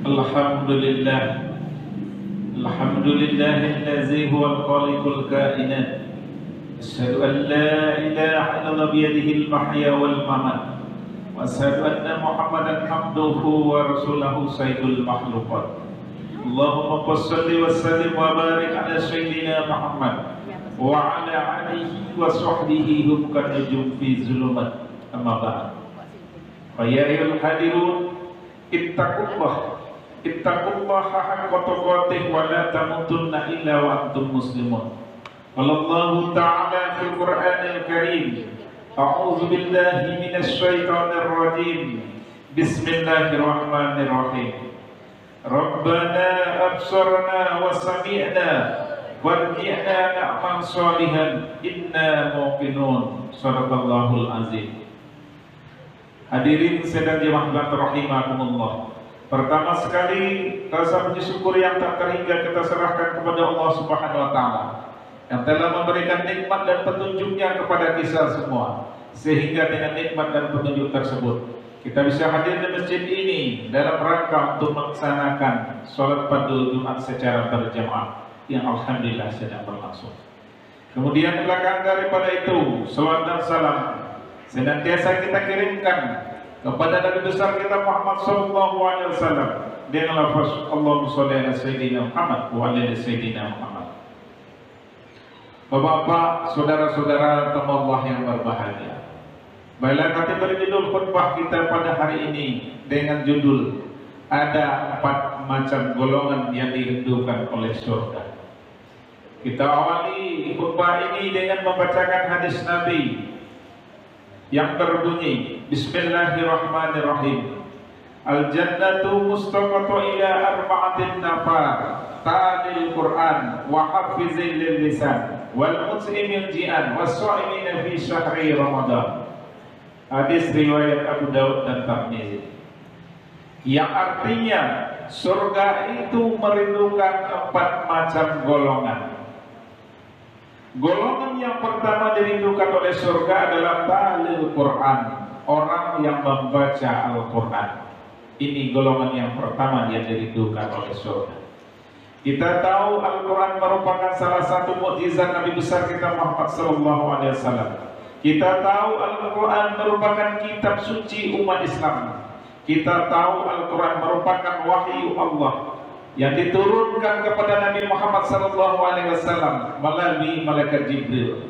Alhamdulillah, Alhamdulillahillazi huwal khaliqul kainat. Asyhadu an la ilaha illallah biyadihil mahya wal mamat. Wa asyhadu anna Muhammadan abduhu wa rasuluhu sayyidul makhluqat. Allahumma shalli wa sallim wa barik ala sayyidina Muhammad wa ala alihi wa sahbihi hum kan nujum fi zulumat. Amma ba'd. Fa ya ayyuhal hadirun ittaqullaha haqqa tuqatih wa la tamutunna illa wa antum muslimun. Wallahu ta'ala fil Qur'anil Karim. A'udzu billahi minasy syaithanir rajim. Bismillahirrahmanirrahim. Rabbana absarna wa sami'na warji'na na'mal shalihan inna muqinun. Shadaqallahul azim. Hadirin sedang jemaah rahimakumullah. Pertama sekali, rasa puji syukur yang tak terhingga kita serahkan kepada Allah Subhanahu wa taala yang telah memberikan nikmat dan petunjuknya kepada kita semua, sehingga dengan nikmat dan petunjuk tersebut kita bisa hadir di masjid ini dalam rangka untuk melaksanakan sholat fardu Jumat secara berjamaah yang alhamdulillah sedang berlangsung. Kemudian belakang daripada itu, salawat dan salam senantiasa kita kirimkan kepada Nabi besar kita Muhammad sallallahu alaihi wasallam dengan lafaz Allahumma shalli ala sayyidina Muhammad wa ala sayyidina Muhammad. Bapak-bapak, saudara-saudara tamu Allah yang berbahagia. Baiklah, kami berjudul khutbah kita pada hari ini dengan judul ada 4 macam golongan yang dirindukan oleh surga. Kita awali khutbah ini dengan membacakan hadis Nabi yang berbunyi Bismillahirrahmanirrahim. Al-jannatu mustaqatu ila arba'atin nafar ta'lil Qur'an wa hafizil lisan wal mut'imil ji'an was sha'imina fi syahri Ramadan. Hadis riwayat Abu Daud dan Tirmizi, yang artinya surga itu merindukan 4 macam golongan. Golongan yang pertama dirindukan oleh surga adalah ta'lil Quran, orang yang membaca Al-Quran. Ini golongan yang pertama yang dirindukan oleh surga. Kita tahu Al-Quran merupakan salah satu mukjizat Nabi besar kita Muhammad SAW. Kita tahu Al-Quran merupakan kitab suci umat Islam. Kita tahu Al-Quran merupakan wahyu Allah yang diturunkan kepada Nabi Muhammad SAW melalui malaikat Jibril.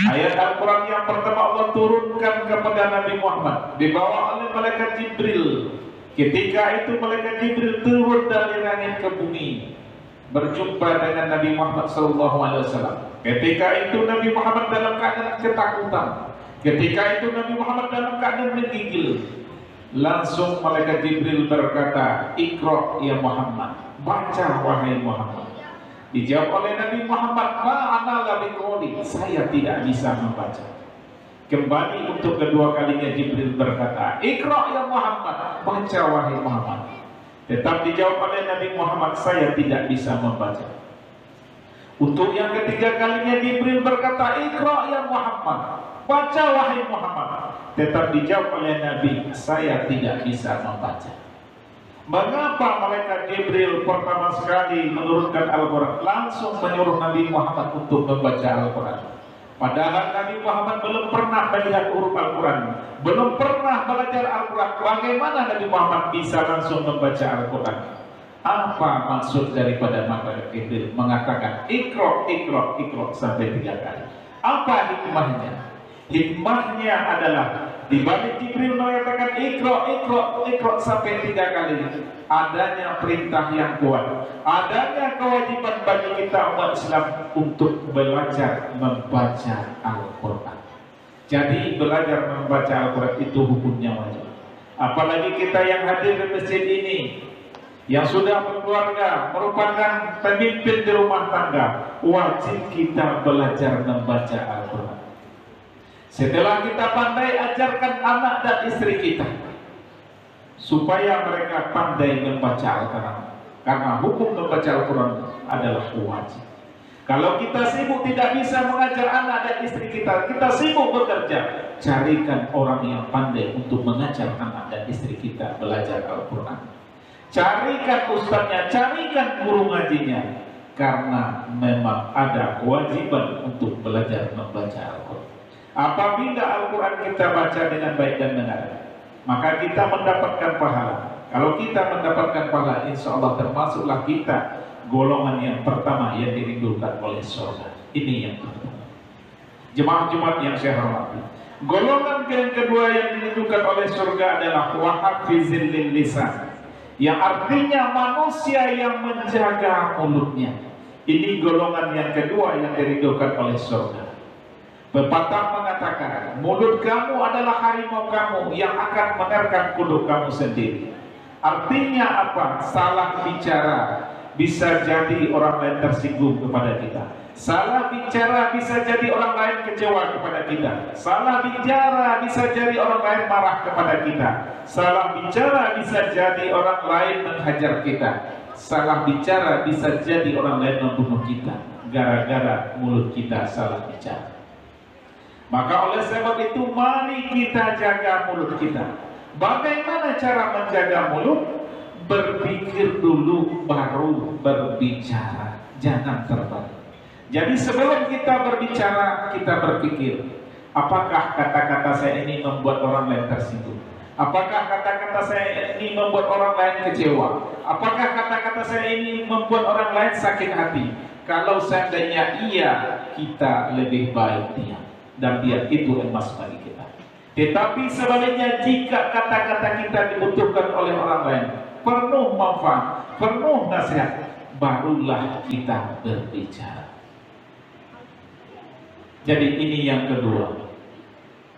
Ayat Al-Quran yang pertama Allah turunkan kepada Nabi Muhammad dibawa oleh malaikat Jibril. Ketika itu malaikat Jibril turun dari langit ke bumi berjumpa dengan Nabi Muhammad SAW. Ketika itu Nabi Muhammad dalam keadaan ketakutan. Ketika itu Nabi Muhammad dalam keadaan menggigil. Langsung malaikat Jibril berkata, "Iqra ya Muhammad, baca wahai Muhammad." Dijawab oleh Nabi Muhammad, "Ma'ana la biqouli, saya tidak bisa membaca." Kembali untuk kedua kalinya Jibril berkata, "Iqra ya Muhammad, baca wahai Muhammad." Tetap dijawab oleh Nabi Muhammad, "Saya tidak bisa membaca." Untuk yang ketiga kalinya Jibril berkata, "Iqra ya Muhammad, baca wahai Muhammad." Tetap dijawab oleh Nabi, "Saya tidak bisa membaca." Mengapa malaikat Jibril pertama sekali menurunkan Al-Quran langsung menyuruh Nabi Muhammad untuk membaca Al-Quran? Padahal Nabi Muhammad belum pernah melihat huruf Al-Quran, belum pernah belajar Al-Quran. Bagaimana Nabi Muhammad bisa langsung membaca Al-Quran? Apa maksud daripada malaikat Jibril mengatakan Iqra, Iqra, Iqra sampai 3 kali? Apa hikmahnya? Hikmahnya adalah di balik Jibril mengatakan Iqra, Iqra, Iqra sampai 3 kali, adanya perintah yang kuat, adanya kewajiban bagi kita umat Islam untuk belajar membaca Al-Quran. Jadi belajar membaca Al-Quran itu hukumnya wajib. Apalagi kita yang hadir di masjid ini, yang sudah berkeluarga, merupakan pemimpin di rumah tangga, wajib kita belajar membaca Al-Quran. Setelah kita pandai, ajarkan anak dan istri kita supaya mereka pandai membaca Al-Quran, karena hukum membaca Al-Quran adalah wajib. Kalau kita sibuk tidak bisa mengajar anak dan istri kita, kita sibuk bekerja, carikan orang yang pandai untuk mengajar anak dan istri kita belajar Al-Quran. carikan ustadznya, carikan guru ngajinya, karena memang ada kewajiban untuk belajar membaca Al-Quran. Apabila Al-Quran kita baca dengan baik dan benar, maka kita mendapatkan pahala. Kalau kita mendapatkan pahala, insya Allah termasuklah kita golongan yang pertama yang dirindukan oleh surga. Ini yang pertama. Jemaah Jumat yang saya hormati, golongan yang kedua yang dirindukan oleh surga adalah wahafizil lisan, yang artinya manusia yang menjaga mulutnya. Ini golongan yang kedua yang dirindukan oleh surga. Pepatah mengatakan, mulut kamu adalah harimau kamu yang akan menerkam kuduk kamu sendiri. Artinya apa? Salah bicara bisa jadi orang lain tersinggung kepada kita. Salah bicara bisa jadi orang lain kecewa kepada kita. Salah bicara bisa jadi orang lain marah kepada kita. Salah bicara bisa jadi orang lain menghajar kita. Salah bicara bisa jadi orang lain membunuh kita gara-gara mulut kita salah bicara. Maka oleh sebab itu mari kita jaga mulut kita. Bagaimana cara menjaga mulut? Berpikir dulu baru berbicara, jangan terbalik. Jadi sebelum kita berbicara, kita berpikir, apakah kata-kata saya ini membuat orang lain tersinggung? Apakah kata-kata saya ini membuat orang lain kecewa? Apakah kata-kata saya ini membuat orang lain sakit hati? Kalau seandainya iya, kita lebih baik diam. Dan biar itu emas bagi kita. Tetapi sebaliknya, jika kata-kata kita dibutuhkan oleh orang lain, penuh manfaat, penuh nasihat, barulah kita berbicara. Jadi ini yang kedua.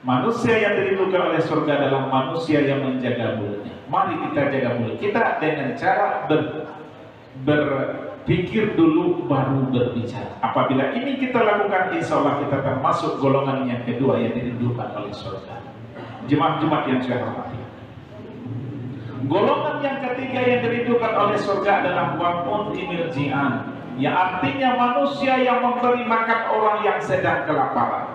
Manusia yang dirindukan oleh surga adalah manusia yang menjaga mulutnya. Mari kita jaga mulut kita dengan cara berpikir dulu baru berbicara. Apabila ini kita lakukan, insya Allah kita termasuk golongan yang kedua yang dirindukan oleh surga. Jemaah-jemaah yang saya hormati, golongan yang ketiga yang dirindukan oleh surga adalah wa'un imirji'an, yang artinya manusia yang memberi makan orang yang sedang kelaparan.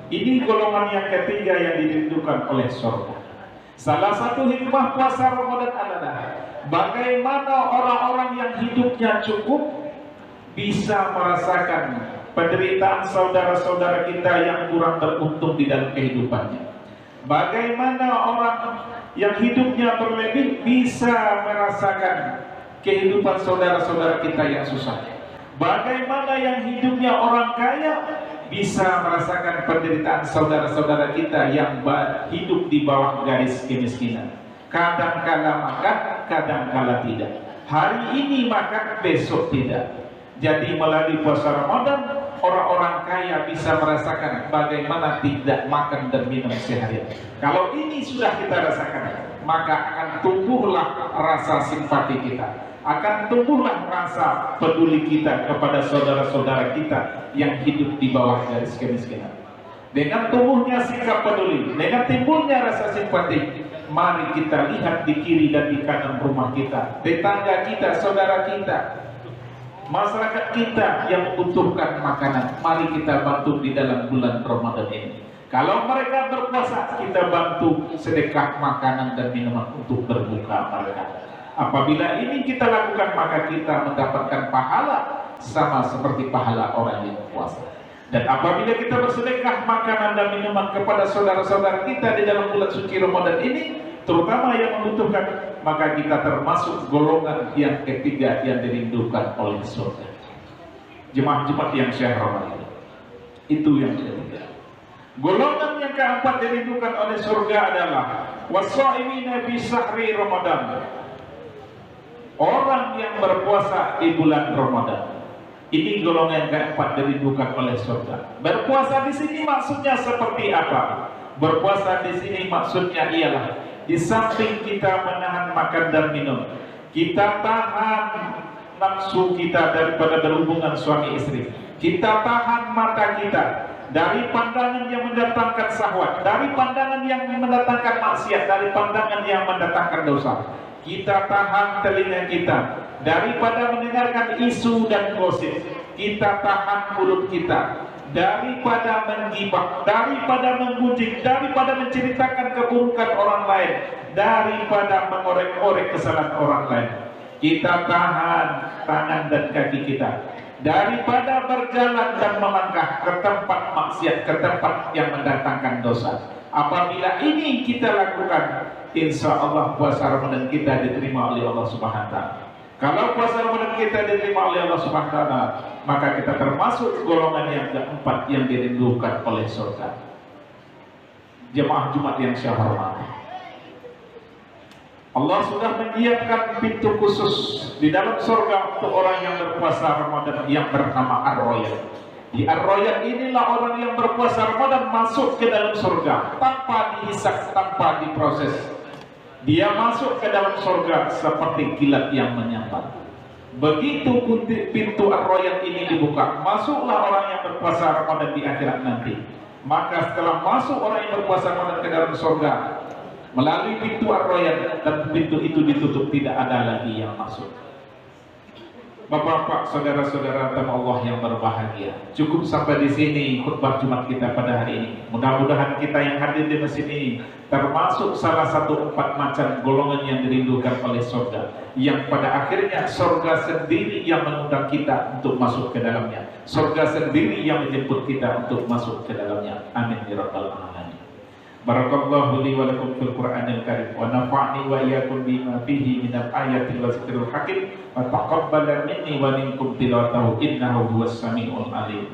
Ini golongan yang ketiga yang dirindukan oleh surga. Salah satu hikmah puasa Ramadan adalah bagaimana orang-orang yang hidupnya cukup bisa merasakan penderitaan saudara-saudara kita yang kurang beruntung di dalam kehidupannya. Bagaimana orang yang hidupnya berlebih bisa merasakan kehidupan saudara-saudara kita yang susah. Bagaimana yang hidupnya orang kaya bisa merasakan penderitaan saudara-saudara kita yang hidup di bawah garis kemiskinan. Kadang-kala makan, kadang-kala tidak. Hari ini makan, besok tidak. Jadi melalui puasa Ramadan, orang-orang kaya bisa merasakan bagaimana tidak makan dan minum seharian. Kalau ini sudah kita rasakan, maka akan tumbuhlah rasa simpati kita, akan tumbuhlah rasa peduli kita kepada saudara-saudara kita yang hidup di bawah garis kemiskinan. Dengan tumbuhnya sikap peduli, dengan timbulnya rasa simpati, mari kita lihat di kiri dan di kanan rumah kita, tetangga kita, saudara kita, masyarakat kita yang membutuhkan makanan. Mari kita bantu di dalam bulan Ramadan ini. Kalau mereka berpuasa, kita bantu sedekah makanan dan minuman untuk berbuka mereka. Apabila ini kita lakukan, maka kita mendapatkan pahala sama seperti pahala orang yang puasa. Dan apabila kita bersedekah makanan dan minuman kepada saudara-saudara kita di dalam bulan suci Ramadan ini, terutama yang membutuhkan, maka kita termasuk golongan yang ketiga yang dirindukan oleh surga. Jemaah-jemaah yang saya hormati, itu yang ketiga. Golongan yang keempat dirindukan oleh surga adalah washaimina fi syahri Ramadan, orang yang berpuasa di bulan Ramadan. Ini golongan yang keempat dirindukan oleh surga. Berpuasa di sini maksudnya seperti apa? Berpuasa di sini maksudnya ialah di samping kita menahan makan dan minum, kita tahan nafsu kita daripada berhubungan suami istri, kita tahan mata kita dari pandangan yang mendatangkan syahwat, dari pandangan yang mendatangkan maksiat, dari pandangan yang mendatangkan dosa. Kita tahan telinga kita daripada mendengarkan isu dan gosip. Kita tahan mulut kita daripada menggibah, daripada menggunjing, daripada menceritakan keburukan orang lain, daripada mengorek-orek kesalahan orang lain. Kita tahan tangan dan kaki kita daripada berjalan dan melangkah ke tempat maksiat, ke tempat yang mendatangkan dosa. Apabila ini kita lakukan, insya Allah puasa Ramadan kita diterima oleh Allah Subhanahu wa Ta'ala. Kalau puasa Ramadan kita diterima oleh Allah Subhanahu wa Ta'ala, maka kita termasuk golongan yang keempat yang dirindukan oleh surga. Jemaah Jumat yang saya hormati, Allah sudah menyiapkan pintu khusus di dalam surga untuk orang yang berpuasa Ramadan yang bernama Ar-Royan. Di Ar-Royan inilah orang yang berpuasa Ramadan masuk ke dalam surga tanpa dihisab, tanpa diproses. Dia masuk ke dalam surga seperti kilat yang menyambar. Begitu pintu Ar-Royan ini dibuka, masuklah orang yang berpuasa Ramadan di akhirat nanti. Maka setelah masuk orang yang berpuasa Ramadan ke dalam surga melalui pintu Ar-Royan, dan pintu itu ditutup, tidak ada lagi yang masuk. Bapak-bapak, saudara-saudara Allah yang berbahagia, cukup sampai di sini khutbah Jumat kita pada hari ini. Mudah-mudahan kita yang hadir di masjid ini termasuk salah satu 4 macam golongan yang dirindukan oleh surga, yang pada akhirnya surga sendiri yang mengundang kita untuk masuk ke dalamnya, surga sendiri yang menjemput kita untuk masuk ke dalamnya. Amin ya rabbal alamin. Barakallahu li wa lakum fil Qur'anil Karim wa nafa'ni wa iyyakum bima fihi minal ayati wa zikril hakim wa taqabbala minni wa minkum tilawatahu innahu huwas samiul alim.